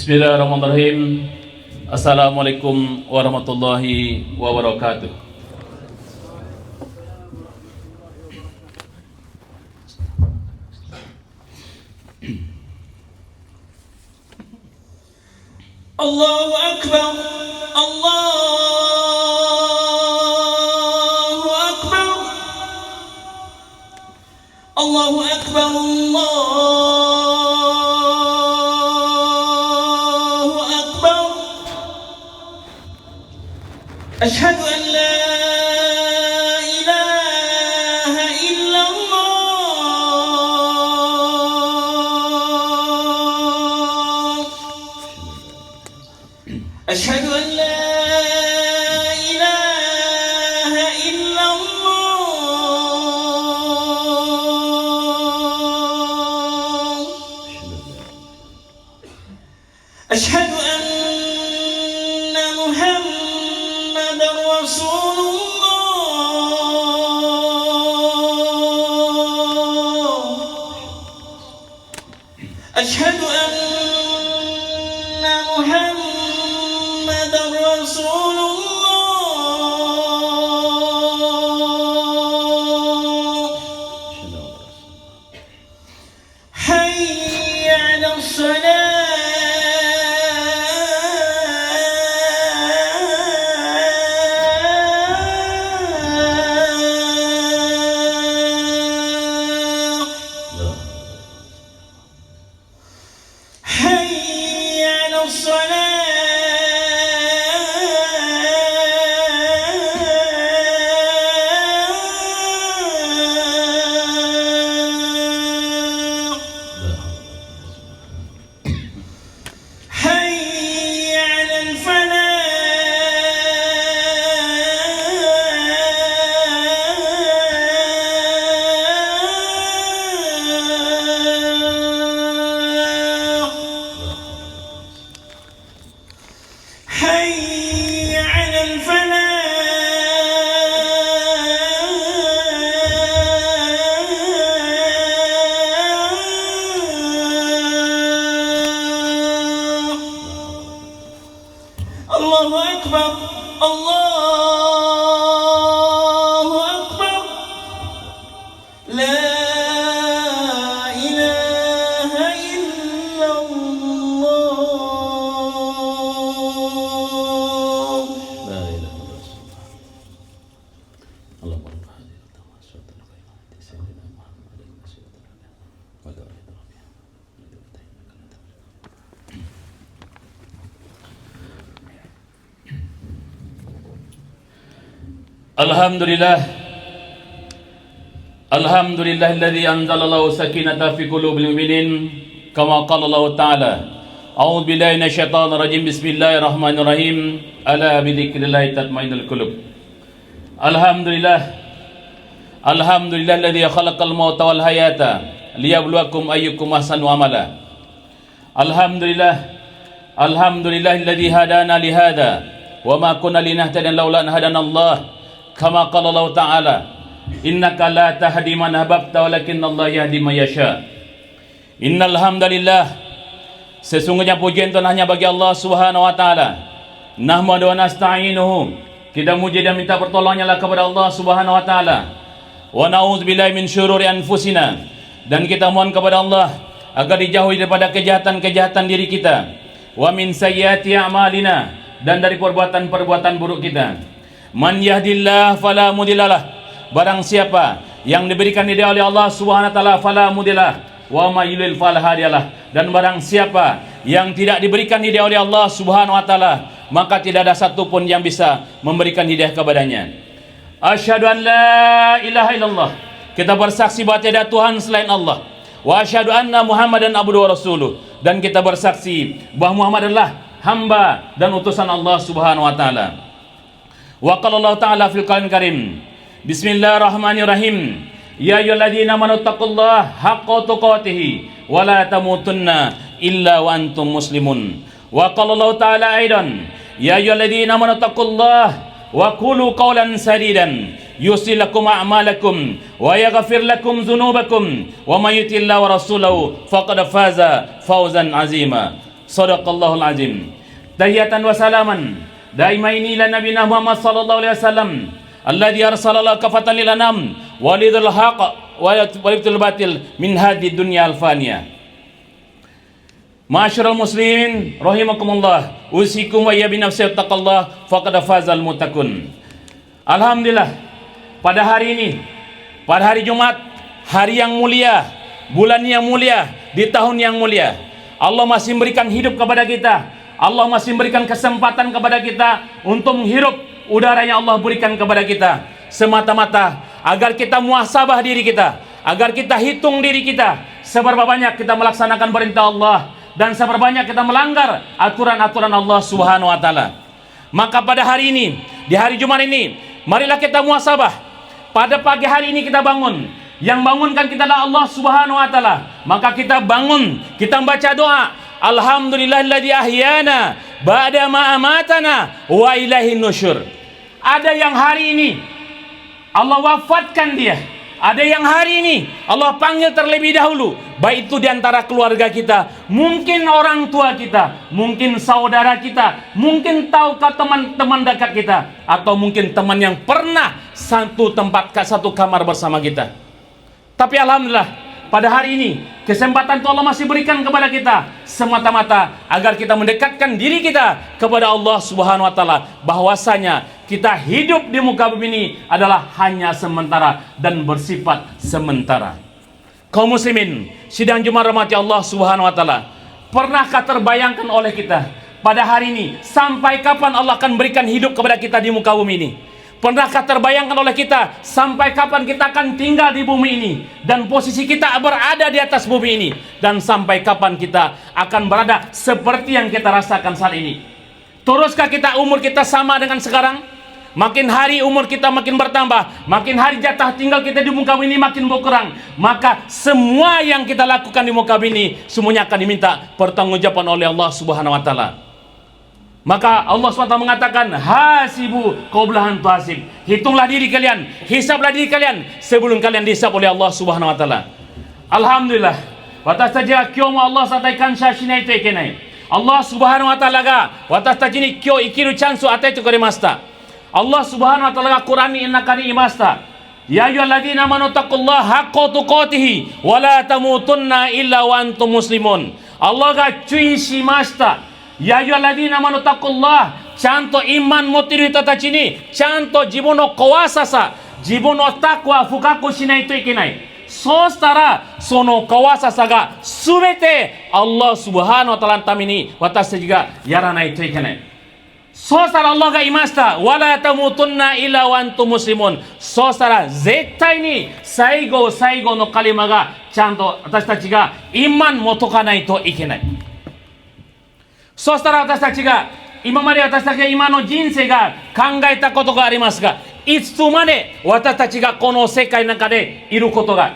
Bismillahirrahmanirrahim. Assalamualaikum warahmatullahi wabarakatuh. Allahu Akbar, Allahu Akbar, Allahu Akbar, Allahu Akbar. Ashhadu an la ilaha illallah. Ashhadu an la ilaha illallah. Ashhadu anna Muhammadar Rasulullah. Ashhadu anna Muhammadar Rasulullah. Hayya 'alas salah. حي على الصلاة. حي على الفلاح. حي على الفلاح. الله أكبر، الله أكبر. لا إله إلا الله. La ilaha illallah. Allahumma rabb hadhihi ad-da'wah as-sadaqa al-qayyimah sayyidina Muhammadin wa ala alihi wa sahbihi. Alhamdulillah. Alhamdulillahilladzi anzalallahu sakinata fi qulubil mu'minin kama qala Allah ta'ala. A'udzu billahi minasyaitonir rajim. Bismillahirrahmanirrahim. Ala bidzikrillah tatmainnul qulub. Alhamdulillah. Alhamdulillahilladzi khalaqal mauta wal hayata liyabluwakum ayyukum ahsanu amala. Alhamdulillah. Alhamdulillahilladzi hadana li hada wa ma kunna linahtadiya laula an hadana Allah. Kama qala Allah ta'ala. Innaka la tahdi man ahbabta walakinnallaha yahdi man yasha. Innal hamdalillah. Sesungguhnya pujian itu hanya bagi Allah Subhanahu wa taala. Nahmadu wa nasta'inuhu. Kita muji dan minta pertolongannya lah kepada Allah Subhanahu wa taala. Wa na'udzubillahi min syururi anfusina. Dan kita mohon kepada Allah agar dijauhi daripada kejahatan-kejahatan diri kita. Wa min sayyiati a'malina. Dan dari perbuatan-perbuatan buruk kita. Man yahdillah fala mudhillalah. Barang siapa yang diberikan hidayah oleh Allah Subhanahu wa taala fala mudhillalah wa may yudlil fala hadiyalah. Dan barang siapa yang tidak diberikan hidayah oleh Allah Subhanahu wa taala, maka tidak ada satu pun yang bisa memberikan hidayah kepadanya. Asyhadu an la ilaha illallah. Kita bersaksi bahwa tiada Tuhan selain Allah. Wa asyhadu anna Muhammadan abduhu wa rasuluh. Dan kita bersaksi bahwa Muhammad adalah hamba dan utusan Allah Subhanahu wa taala. Wa qala Allah ta'ala fil Qur'anil Karim. Bismillahirrahmanirrahim. Ya ayyuhalladzina amanu taqullaha haqqa tuqatih wa la tamutunna illa wa antum muslimun. Wa qala Allah ta'ala aidan. Ya ayyuhalladzina amanu taqullaha wa qulu qawlan sadidan yuslih lakum a'malakum wa yaghfir lakum dhunubakum wa may yuti'illah wa rasulahu faqad faza fawzan azima. Sadaqallahul azim. Tahiyatan wa salaman daimaini ila nabiyina Muhammad sallallahu alaihi wasallam alladzi arsalallahu kafatan lil anam walidul haqq walidul batil min hadhihi dunya al faniyah. Ma'asyiral muslimin rahimakumullah, usikum wa ya bi nafsi taqallah faqad fazal muttaqun. Alhamdulillah, pada hari ini, pada hari Jumat, hari yang mulia, bulan yang mulia, di tahun yang mulia, Allah masih memberikan hidup kepada kita. Allah masih memberikan kesempatan kepada kita untuk menghirup udara yang Allah berikan kepada kita, semata-mata agar kita muhasabah diri kita, agar kita hitung diri kita, seberapa banyak kita melaksanakan perintah Allah dan seberapa banyak kita melanggar aturan-aturan Allah Subhanahu wa taala. Maka pada hari ini, di hari Jumat ini, marilah kita muhasabah. Pada pagi hari ini kita bangun. Yang bangunkan kita adalah Allah Subhanahu wa taala. Maka kita bangun, kita membaca doa, alhamdulillahilladzi ahyana ba'da ma amatana wa ilaihin nusyur. Ada yang hari ini Allah wafatkan dia. Ada yang hari ini Allah panggil terlebih dahulu, baik itu di antara keluarga kita, mungkin orang tua kita, mungkin saudara kita, mungkin tahukah teman-teman dekat kita, atau mungkin teman yang pernah satu tempat, satu kamar bersama kita. Tapi alhamdulillah, pada hari ini kesempatan itu Allah masih berikan kepada kita, semata-mata agar kita mendekatkan diri kita kepada Allah Subhanahu wa taala, bahwasanya kita hidup di muka bumi ini adalah hanya sementara dan bersifat sementara. Kaum muslimin sidang Jumat rahmati Allah Subhanahu wa taala, pernahkah terbayangkan oleh kita pada hari ini sampai kapan Allah akan berikan hidup kepada kita di muka bumi ini? Pernahkah terbayangkan oleh kita sampai kapan kita akan tinggal di bumi ini dan posisi kita berada di atas bumi ini, dan sampai kapan kita akan berada seperti yang kita rasakan saat ini? Teruskah kita umur kita sama dengan sekarang? Makin hari umur kita makin bertambah, makin hari jatah tinggal kita di muka bumi ini makin berkurang. Maka semua yang kita lakukan di muka bumi ini semuanya akan diminta pertanggungjawaban oleh Allah Subhanahu wa taala. Maka Allah SWT mengatakan, hasibu qabla an tuhasib. Hitunglah diri kalian, hisablah diri kalian sebelum kalian dihisab oleh Allah Subhanahu wa taala. Alhamdulillah, watashi taちは今日も Allah さんに感謝しないといけない。Allah Subhanahu wa taala が私たちに今日生きるチャンスを与えてくれました。Allah Subhanahu wa taala が Quran に中に言いました。Ya ayyuhalladzina amanu taqullaha haqqa tuqatih wa la tamutunna illa wa antum muslimun. Allah が注意しました。やゆらりなまのたこら、ちゃんとイマン持っている人たちに、ちゃんと自分の怖ささ、自分のタクは深くしないといけない。そうしたら、その怖ささがすべて、Allah Subhanahu wa taalaのために私たちがやらないといけない。そうしたら Allah が言いました。わらたもとんなイラワンとムスリモン。そうしたら、絶対に最後のカリマが、ちゃんと私たちがイマン持っとかないといけない。そうしたら私たちが、今まで私たちが今の人生が考えたことがありますが、いつまで私たちがこの世界の中でいることが、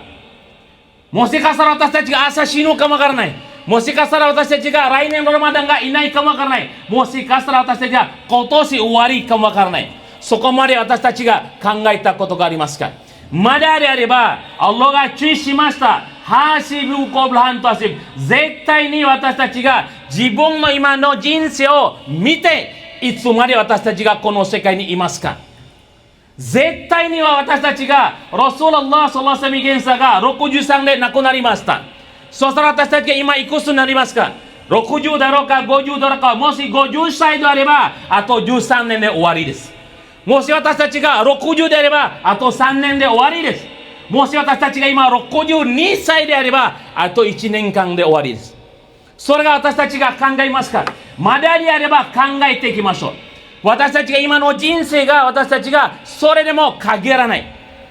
もしかしたら私たちが朝死ぬかもわからない。もしかしたら私たちが来年のラマダンがいないかもわからない。もしかしたら私たちが今年終わりかもわからない。そこまで私たちが考えたことがありますか？まだであれば、Allah が注意しました。ハシブコブラントアシブ。絶対に私たちが自分の今の人生を見て、いつまで私たちがこの世界にいますか？絶対には私たちがラスールアッラーサラサミゲンサが63で亡くなりました。そしたら私たちが今いくつになりますか？60だろうか50だろうか、もし50歳であればあと13年で終わりです。もし私たちが60であればあと3年で終わりです。もし私たちが今62歳であればあと1年間で終わりです。それが私たちが考えますか？まだであれば考えていきましょう。私たちが今の人生が私たちがそれでも限らない。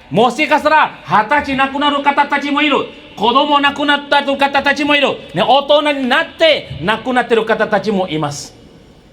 もしかしたら20歳亡くなる方たちもいる。子供亡くなった方たちもいる、ね、大人になって亡くなっている方たちもいます。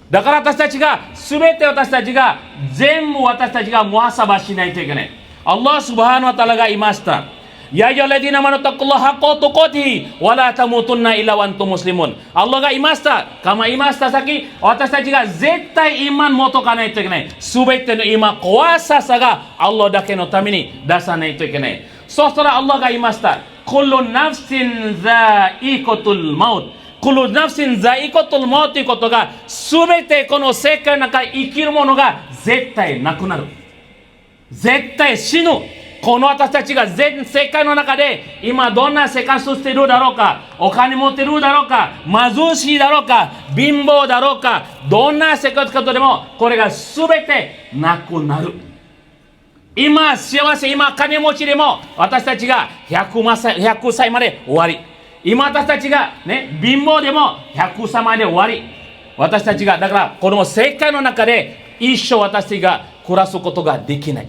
だから私たちが全て私たちが全部私たちがムハサバしないといけない。Allah Subhanahu wa taala が言いました。Ya ayyuhalladzina amanu taqullaha haqqa tuqatih wa la tamutunna illa wa antum muslimun。Allah が言いました。kama 言いました先、私たちが絶対イマン持っとかないといけない。全ての今怖さが Allah だけのために出さないといけない。そしたら Allah が言いました。kullu nafsin dha'iqatul maut。クルナフシンザイコトルモということが、すべてこの世界の中で生きるものが絶対なくなる。絶対死ぬ。この私たちが全世界の中で今どんな生活をしているだろうか、お金持っているだろうか、貧しいだろうか、貧乏だろうか、どんな生活かとでもこれが全てなくなる。今幸せ、今金持ちでも私たちが100歳まで終わり。今私たちがね、貧乏でも100歳まで終わり。私たちがだからこの世界の中で一生私たちが暮らすことができない。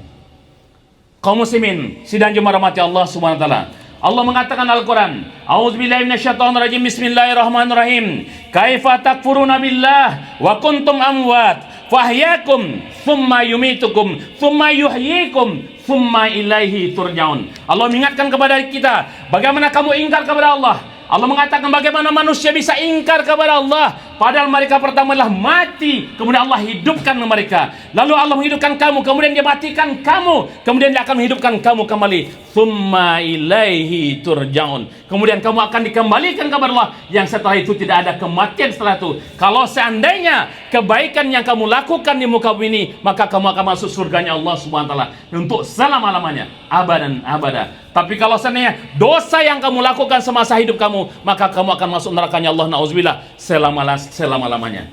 Kaum muslimin, sidang jemaah rahmati Allah Subhanahu wa taala. Allah mengatakan Al-Qur'an, A'udzubillahi minasyaitonirrajim. Bismillahirrahmanirrahim. Kaifa takfuruna billah wa kuntum amwat fahyakum thumma yumitukum thumma yuhyikum thumma ilaihi turja'un. Allah mengingatkan kepada kita, bagaimana kamu ingkar kepada Allah. Allah mengatakan bagaimana manusia bisa ingkar kepada Allah, padahal mereka pertama adalah mati, kemudian Allah hidupkan mereka. Lalu Allah menghidupkan kamu, kemudian dia matikan kamu, kemudian dia akan menghidupkan kamu kembali. Tsumma ilaihi turja'un. Kemudian kamu akan dikembalikan kepada Allah, yang setelah itu tidak ada kematian setelah itu. Kalau seandainya kebaikan yang kamu lakukan di muka bumi ini, maka kamu akan masuk surganya Allah Subhanahu wa taala untuk selama-lamanya, abadan abada. Tapi kalau seandainya dosa yang kamu lakukan semasa hidup kamu, maka kamu akan masuk nerakanya Allah, na'udzubillah, selama-lamanya.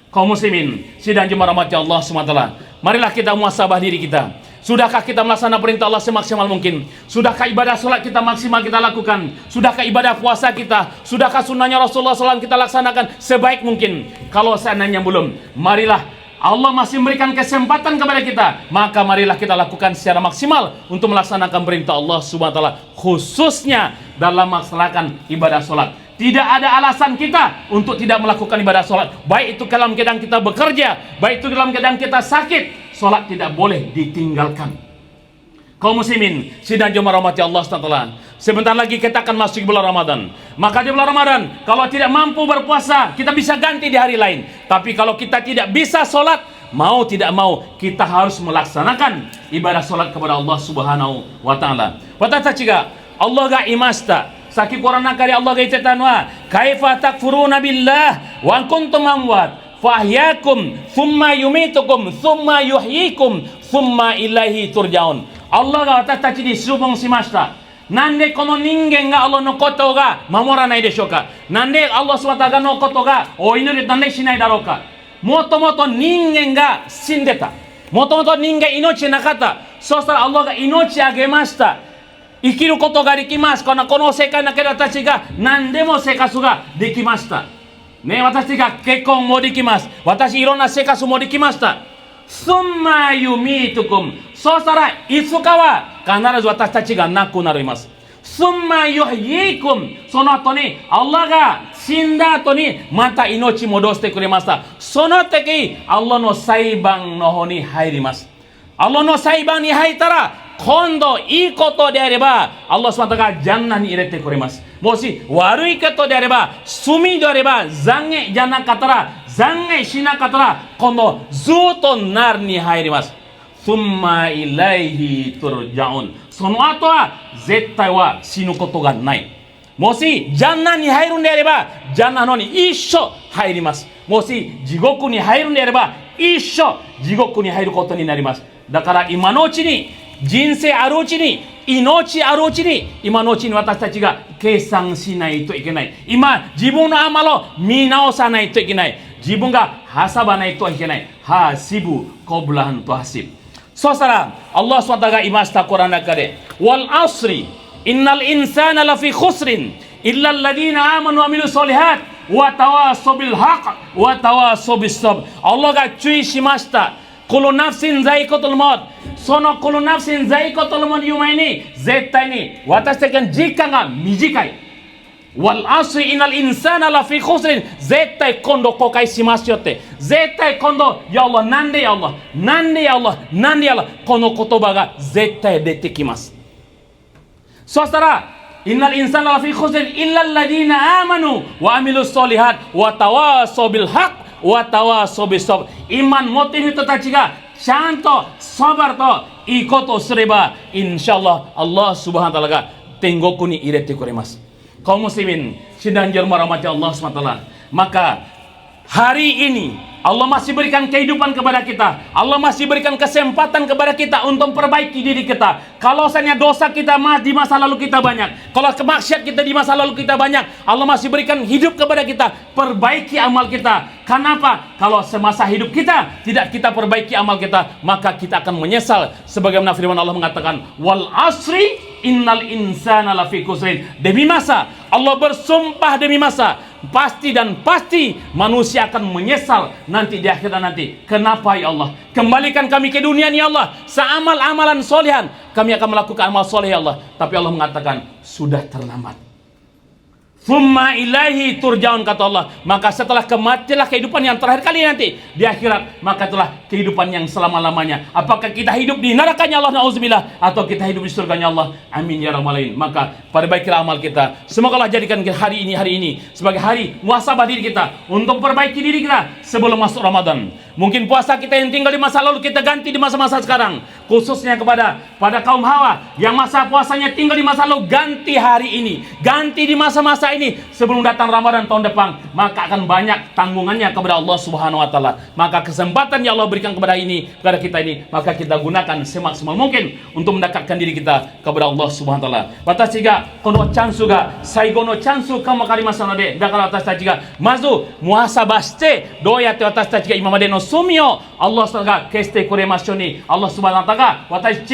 Kaum muslimin, sidang jemaah rahmati Allah SWT, marilah kita muhasabah diri kita. Sudahkah kita melaksanakan perintah Allah semaksimal mungkin? Sudahkah ibadah sholat kita maksimal kita lakukan? Sudahkah ibadah puasa kita? Sudahkah sunnahnya Rasulullah SAW kita laksanakan sebaik mungkin? Kalau seandainya belum, marilah Allah masih memberikan kesempatan kepada kita, maka marilah kita lakukan secara maksimal untuk melaksanakan perintah Allah Subhanahu wa taala, khususnya dalam melaksanakan ibadah sholat. Tidak ada alasan kita untuk tidak melakukan ibadah sholat, baik itu dalam keadaan kita bekerja, baik itu dalam keadaan kita sakit. Sholat tidak boleh ditinggalkan. Kaum muslimin, sidang jemaah rahmati Allah SWT, sebentar lagi kita akan masuk bulan Ramadan. Maka di bulan Ramadan, kalau tidak mampu berpuasa, kita bisa ganti di hari lain. Tapi kalau kita tidak bisa sholat, mau tidak mau, kita harus melaksanakan ibadah sholat kepada Allah Subhanahu wa ta'ala. Watashi ga Allah ga imashita. Saki Quran nakari Allah ga itteta no wa, kaifa takfuruna billah wa kuntum amwat fahyakum thumma yumitukum thumma yuhyikum thumma ilaihi turja'un. Allahが私たちに質問しました。なんでこの人間がAllahのことが守らないでしょうか。なんでAllah SWTのことがお祈りなんでしないだろうか。もともと人間が死んでた。もともと人間命なかった。そしたらAllahが命あげました。生きることができます。この世界の中で私たちが何でも生活ができました。ね、私が結婚もできます。私いろんな生活もできました。Summa yumitukum. そうしたらいつかは必ず私たちが亡くなります。Summa yuhyikum. その後にAllahが死んだ後にまた命戻してくれました。その時Allahの裁判の方に入ります。Allahの裁判に入ったら今度いいことであればAllah SWTがジャンナに入れてくれます。もし悪いことであれば、罪であれば、懺悔じゃなかったら、懺悔しなかったら、今度ずっとなるに入ります。Thumma ilaihi turja'un. その後は絶対は死ぬことがない。もしジャンナに入るんであれば、ジャンナのに一生入ります。もし地獄に入るんであれば、一生地獄に入ることになります。だから今のうちに、人生あるうちに、命あるうちに、今のうちに私たちが計算しないといけない。今自分のアマルを見直さないといけない。自分が挟ばないといけない。ハシブコブランとハシブ。そしたらAllah SWTが言いました。コランの中で、Wal asri innal insana lafi khusrin illa alladhina amanu wa amilu solihat wa tawasaw bil haqq wa tawasaw bis sabr. Allahが注意しました。このナフシンザイコトルモット、そのこのナフシンザイコトルモット言う前に絶対に私たちの時間が短い。Wal asri innal insana lafi khusrin。絶対今度後悔しますよって。絶対今度やAllahなんでやAllahなんでやAllahなんでやAllah、この言葉が絶対出てきます。そしたらinnal insana lafi khusrin illa alladhina amanu wa amilu solihat wa tawasaw bil haqq wa tawasaw bis sabr。イマン持っている人たちがちゃんとサバルといいことをすれば、インシャアラ、Allah Subhanahu wa ta'alaが天国に入れてくれます。kaum muslimin sedang dirahmati Allah SWT, maka hari ini Allah masih berikan kehidupan kepada kita. Allah masih berikan kesempatan kepada kita untuk memperbaiki diri kita. Kalau misalnya dosa kita di masa lalu kita banyak, kalau kemaksiat kita di masa lalu kita banyak, Allah masih berikan hidup kepada kita. Perbaiki amal kita. Kenapa? Kalau semasa hidup kita tidak kita perbaiki amal kita, maka kita akan menyesal. Sebagaimana firman Allah mengatakan, wal asri innal insana lafi khusrin. Demi masa, Allah bersumpah demi masa, pasti dan pasti manusia akan menyesal nanti di akhirat nanti. Kenapa ya Allah? Kembalikan kami ke dunia ya Allah, seamal amalan solehan kami akan melakukan amal soleh ya Allah. Tapi Allah mengatakan sudah terlambat. Thumma ilaihi turjaun, kata Allah. Maka setelah kematian kehidupan yang terakhir kali nanti di akhirat, maka itulah kehidupan yang selama-lamanya. Apakah kita hidup di nerakanya Allah, na'udzubillah, atau kita hidup di surganya Allah? Amin ya rabbal alamin. Maka perbaikilah amal kita. Semoga Allah jadikan hari ini sebagai hari muhasabah diri kita, untuk perbaiki diri kita sebelum masuk Ramadan. Mungkin puasa kita yang tinggal di masa lalu kita ganti di masa-masa sekarang. Khususnya pada kaum hawa yang masa puasanya tinggal di masa lalu, ganti hari ini, ganti di masa-masa ini sebelum datang Ramadan tahun depan, maka akan banyak tanggungannya kepada Allah Subhanahu wa taala. Maka kesempatan yang Allah berikan kepada kita ini, maka kita gunakan semaksimal mungkin untuk mendekatkan diri kita kepada Allah Subhanahu wa taala. Batas tiga kono chansu ga saigo no chansu ka makarimasu node, dakara watashi tachi ga mazu muhasabah shite douyate watashi tachi ga imamade no sumi o Allah ga keshite kuremashou ni, Allah Subhanahu wa taala ga watashi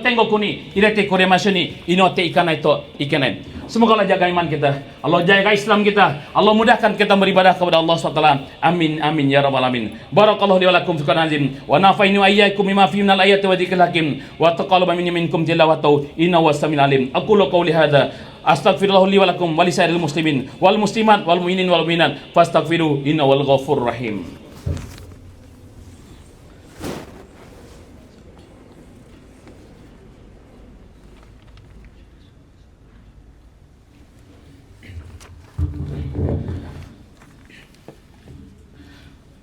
tengoku ni irete kuremashou ni inotte ikanai to ikenai. Semoga Allah jaga iman kita, Allah jaga Islam kita, Allah mudahkan kita beribadah kepada Allah SWT. Amin amin ya rabbal alamin. Barakallahu li wa lakum fi Qur'an azim wa nafa'ini wa iyyakum bima fihi minal ayati wa dzikril hakim wa taqabbal minni minkum jalla wa ta'ala innahu was-sami'ul alim. Aqulu qawli hadza astaghfirullah li wa lakum wa li sa'iril muslimin wal muslimat wal mu'minin wal mu'minat fastaghfiru innahu wal ghafurur rahim.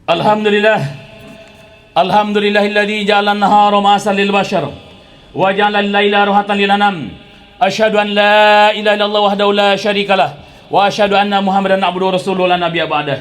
Alhamdulillahilladzi ja'ala an-nahara ma'asan lil bashar wa ja'ala al-laila rahatan lil anam. Asyhadu an la ilaha illallah wahdahu la syarikalah wa asyhadu anna Muhammadan abduhu wa rasuluhu la nabiyya ba'dah.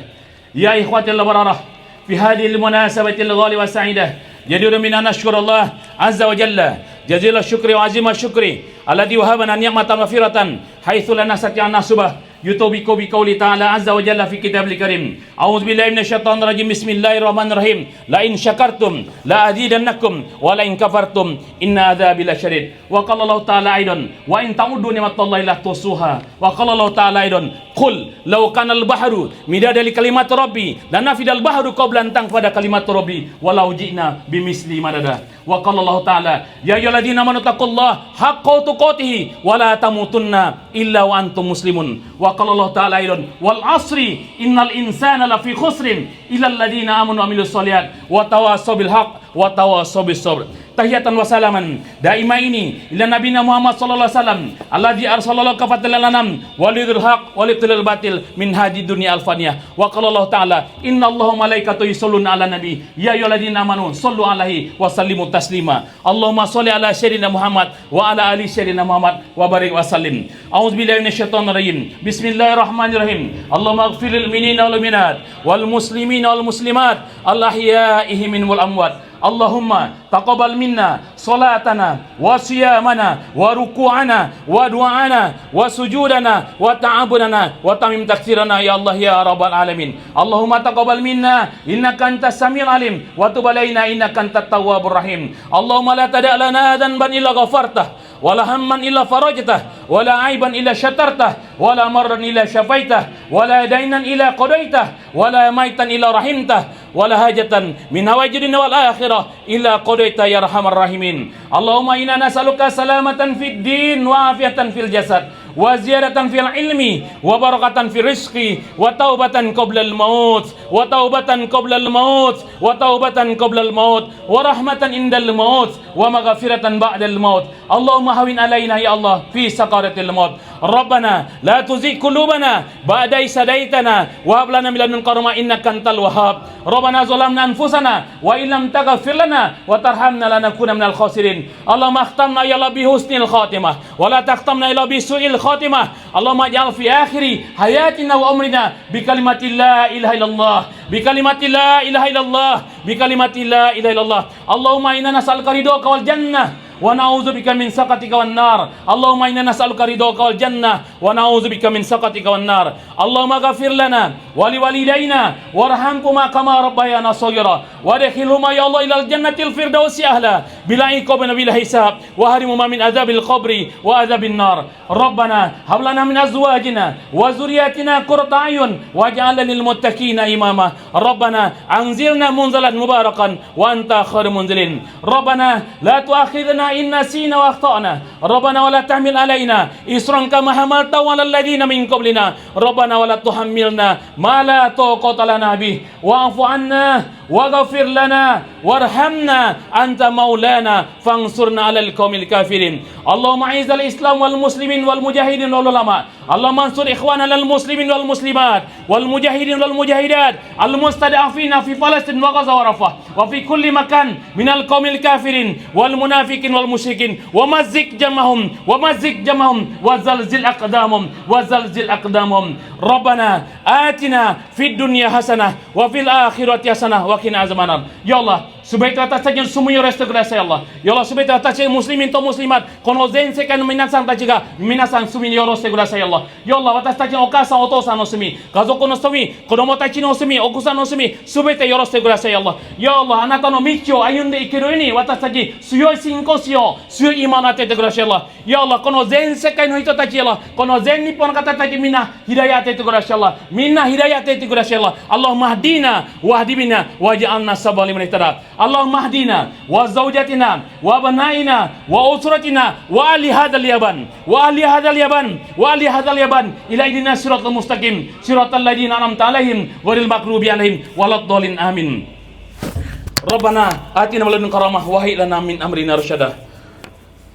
Ya ikhwatal bararah, fi hadhihi al-munasabatil ghali wa sa'idah jadiru min an nashkurallah azza wa jalla jazila syukri wa azima syukri alladzi wahabana ni'matan mafiratan haitsu la nastati an nasubah yutobiku bi qouli ta'ala azza wa jalla fi kitabil karim. A'udzu billahi minasyaitonir rajim. Bismillahirrahmanirrahim. La in syakartum la azidannakum wa la in kafartum inna adzabi lasyadid. Wa qala Allah ta'ala aidan wa in ta'uddu ni'matallahi la tuhsuha. Wa qala Allah ta'ala aidan qul law kana al-bahru midada li kalimat rabbi lanafidal bahru qabla an tanfada kalimat rabbi walau ji'na bimisli madada. Wa qala Allah ta'ala ya ayyuhalladzina amanu taqullaha haqqa tuqatih wa la tamutunna illa wa antum muslimun. Wa qala Allah ta'ala aidan wal asri innal insana lafi khusrin illa alladziina amanu wa amilus shalihat wa tawassaw bil haqq wa tawassaw bis sabr. Tahiyatan wa salaman daimaini ila nabiyina Muhammad sallallahu alaihi wasallam alladzi arsalallahu kafatan lil anam walidul haq walidul batil min hadi dunya alfaniyah. Wa qala Allah ta'ala innallaha malaikatahu yusholluna ala nabi ya ayyuhalladzina amanu shallu alaihi wa sallimu taslima. Allahumma shalli ala sayyidina Muhammad wa ala ali sayyidina Muhammad wa barik wa sallim. A'udzu billahi minasyaitonir rajim. Bismillahirrahmanirrahim. Allahumma ighfir lil mu'minina wal mu'minat wal muslimina wal muslimat al ahya'i minhum wal amwat. Allahumma taqabbal minna salatana wa siyamana wa ruku'ana wa du'ana wa sujudana wa ta'abudana wa tamim taksirana ya Allah ya rabbal alamin. Allahumma taqabbal minna innaka antas samiul alim wa tub alaina innaka antat tawwabur rahim. Allahumma la tada' lana dhanban illa ghafartah wa la hamman illa farajtah wa la aiban illa syatartah wa la marran illa syafaitah wa la dainan illa qadaitah wa la maitan illa rahimtah wa la hajatan min hawaijid wal akhirah illa qadaita ya arhamar rahimin. Allahumma inna nas'aluka salamatan fid din wa afiatan fil jasad wa ziyadatan fil ilmi wa barakatan fil rizqi wa taubatan qabla al maut wa taubatan qablal maut, wa taubatan qablal maut, wa rahmatan indal maut, wa maghfiratan ba'dal maut. Allahumma hawin alaina ya Allah fi sakaratil maut. Rabbana la tuzigh qulubana ba'da idh hadaitana wa hab lana min ladunka rahmah innaka antal wahhab. Rabbana zalamna anfusana wa illam taghfir lana wa tarhamna lanakuna minal khasirin. Allahumma akhtamna ya Allah bi husnil khatimah wa la takhtamna illa bi su'il khatimah. Allahumma ij'al fi akhiri hayatina wa umrina bi kalimati la ilaha illallah, bi kalimati la ilaha illallah, bi kalimati la ilaha illallah. Allahumma inna nas'aluka ridhaka wal jannah wa na'udzubika min saqatika wan nar. Allahumma inna nas'aluka ridhaka wal jannah wa na'udzubika min saqatika wan nar. Allahumma ghafir lana wa liwalidayna warhamhuma kama rabbayana shaghira wa adkhilhuma ya Allah ilal jannatil firdausi ahla bila iqabin bila hisab wa harimhuma min adzabil qabri wa adzabin nar. Rabbana hab lana min azwajina wa zurriyyatina qurrata a'yun waj'alna lil muttaqina imama. Rabbana anzilna munzalan mubarakan wa anta khairul munzilin. Rabbana la tu'akhidhna إن نسينا وأخطأنا ربنا ولا تحمل علينا إصرا كما حملته على الذين من قبلنا ربنا ولا تحملنا ما لا طاقة لنا به واعف عنا واغفر لنا وارحمنا أنت مولانا فانصرنا على القوم الكافرين. اللهم أعز الإسلام والمسلمين والمجاهدين والعلماء. اللهم انصر إخواننا المسلمين والمسلمات والمجاهدين والمجاهدات المستضعفين في فلسطين وغزة ورفح وفي كل مكان من القوم الكافرين والمنافقين والمشركين ومزق جمعهم وزلزل أقدامهم. ربنا آتنا في الدنيا حسنة وفي الآخرة حسنة وقنا عذاب النار. Ya Allah, subhaita tasajen sumuyo resto grasa ya Allah. Ya Allah, subhaita tasajen muslimin to muslimat kono zense kan minasan tachiga minasan sumi yo resto grasa ya Allah. Ya Allah, watashi tachi no okasa otosan no sumi, kazoko no sumi, kodomo tachi no sumi, okusan no sumi, subhaita yo resto grasa ya Allah. Ya Allah, anata no michi o ayunde ikeru ini watashi tachi suyoi shinko shiyo, suyoi iman atete grasa ya Allah. Ya Allah, kono zense kai no hito tachi ya Allah, kono zen nippon kata tachi minna hidayah atete grasa ya Allah. Minna hidayah atete grasa ya Allah. Allahumma hdina wahdibina waj'alna sabalimin ihtada. Allahumma hdina wa zawjatina wa abnaina wa usratina wa ahli hadzal yaban ila idina siratal mustaqim siratal ladzina an'amta alaihim ghairil maghdubi alaihim waladdallin amin. Rabbana atina min ladunka rahmah wa hayyi lana min amrina rasyada.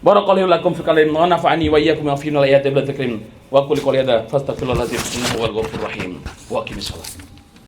Barakallahu lakum fi kalim wa nafa'ani wa iyyakum wa fi al-ayati bil dzikrim wa qul qawli hadza fastaghfirullahal azim innahu huwal ghafurur rahim wa aqimis salat.